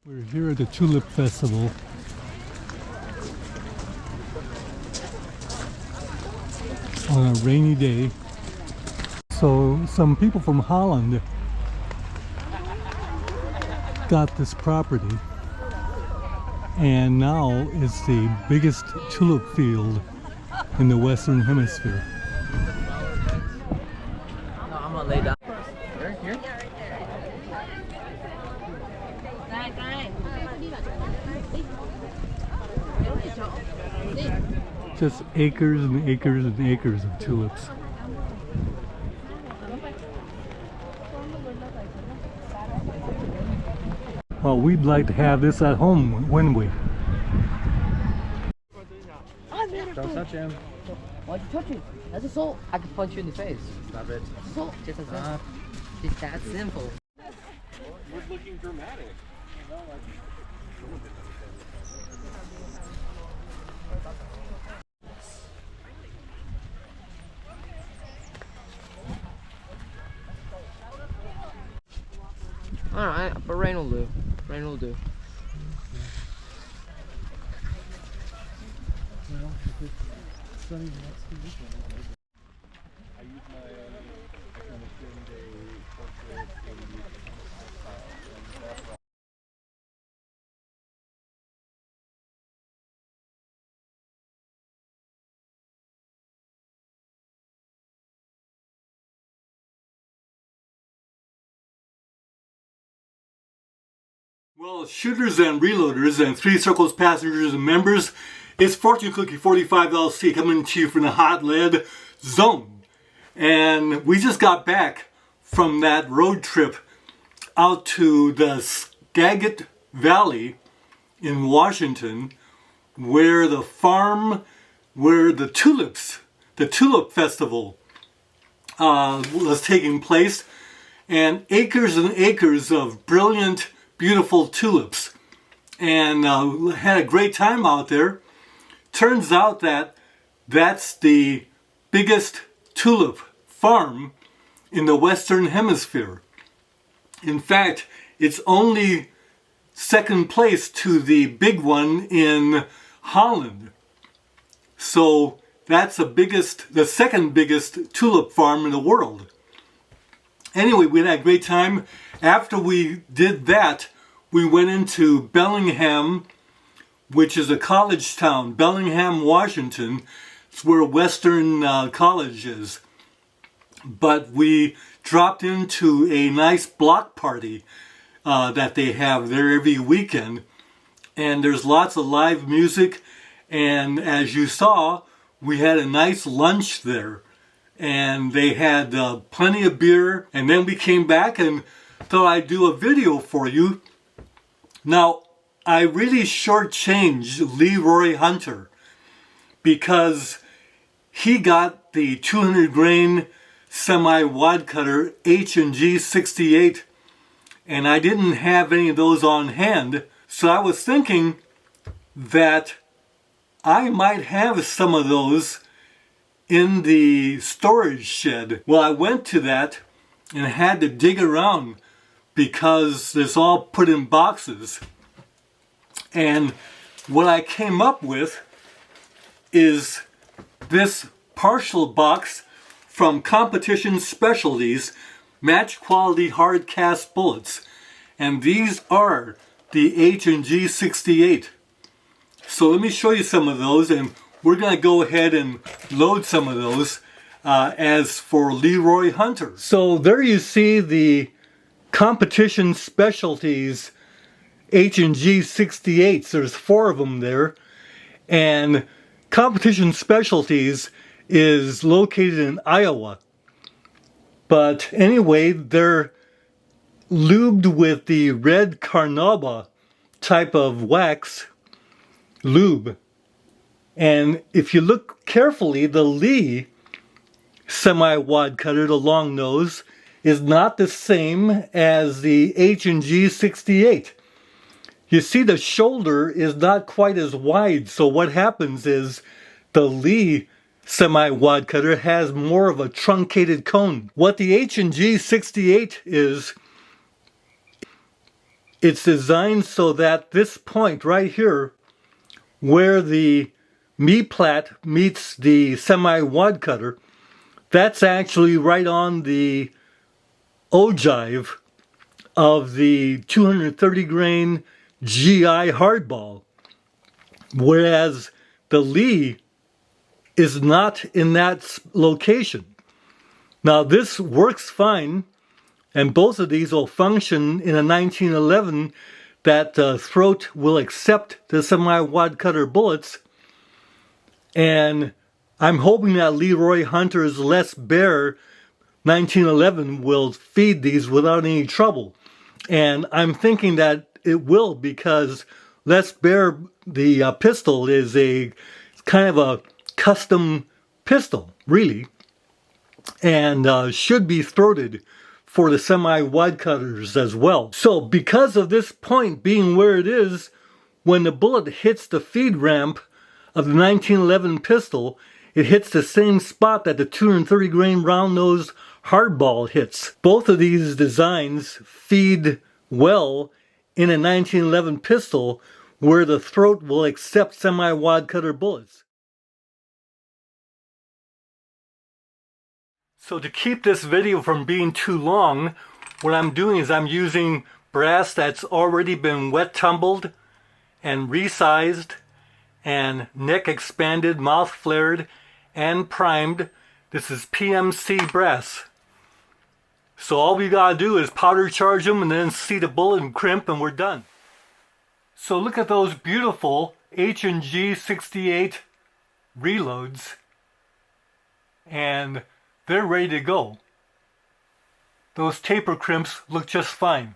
We're here at the Tulip Festival. On a rainy day. So some people from Holland got this property, and now it's the biggest tulip field in the Western Hemisphere. No, I'm gonna lay down. Here? Just acres and acres and acres of tulips. Well, we'd like to have this at home, wouldn't we? Don't touch him. Why'd you touch it? That's assault. I can punch you in the face. Stop it. Assault. Just as that. It's that simple. We're looking dramatic. Alright, but rain will do. Rain will do. Well, shooters and reloaders and Three Circles passengers and members, it's Fortune Cookie 45 LC coming to you from the hot lead zone. And we just got back from that road trip out to the Skagit Valley in Washington, where the Tulip Festival was taking place, and acres of brilliant, beautiful tulips, and had a great time out there. Turns out that that's the biggest tulip farm in the Western Hemisphere. In fact, it's only second place to the big one in Holland. So that's the second biggest tulip farm in the world. Anyway, we had a great time. After we did that, we went into Bellingham, which is a college town. Bellingham, Washington. It's where Western College is. But we dropped into a nice block party that they have there every weekend. And there's lots of live music. And as you saw, we had a nice lunch there. And they had plenty of beer. And then we came back and thought I'd do a video for you. Now, I really shortchanged Leroy Hunter because he got the 200 grain semi-wad cutter H&G 68, and I didn't have any of those on hand. So I was thinking that I might have some of those in the storage shed. Well, I went to that and had to dig around because it's all put in boxes. And what I came up with is this partial box from Competition Specialties, match quality hard cast bullets. And these are the H&G 68. So let me show you some of those, and we're going to go ahead and load some of those as for Leroy Hunter. So there you see the Competition Specialties H&G 68s. There's 4 of them there. And Competition Specialties is located in Iowa. But anyway, they're lubed with the red carnauba type of wax lube. And if you look carefully, the Lee semi-wad cutter, the long nose, is not the same as the H&G 68. You see, the shoulder is not quite as wide, so what happens is the Lee semi-wad cutter has more of a truncated cone. What the H&G 68 is it's designed so that this point right here, where the me-plat meets the semi-wad cutter, that's actually right on the ogive of the 230 grain GI hardball, whereas the Lee is not in that location. Now this works fine, and both of these will function in a 1911 that throat will accept the semi-wad cutter bullets, and I'm hoping that Leroy Hunter's Les Bear 1911 will feed these without any trouble. And I'm thinking that it will, because Les Bear, the pistol, is a kind of a custom pistol, really, and should be throated for the semi-wad cutters as well. So because of this point being where it is, when the bullet hits the feed ramp of the 1911 pistol, it hits the same spot that the 230 grain round-nosed hardball hits. Both of these designs feed well in a 1911 pistol where the throat will accept semi-wad cutter bullets. So to keep this video from being too long, what I'm doing is I'm using brass that's already been wet tumbled and resized and neck expanded, mouth flared, and primed. This is PMC brass. So all we gotta do is powder charge them and then seat a bullet and crimp, and we're done. So look at those beautiful H&G 68 reloads, and they're ready to go. Those taper crimps look just fine.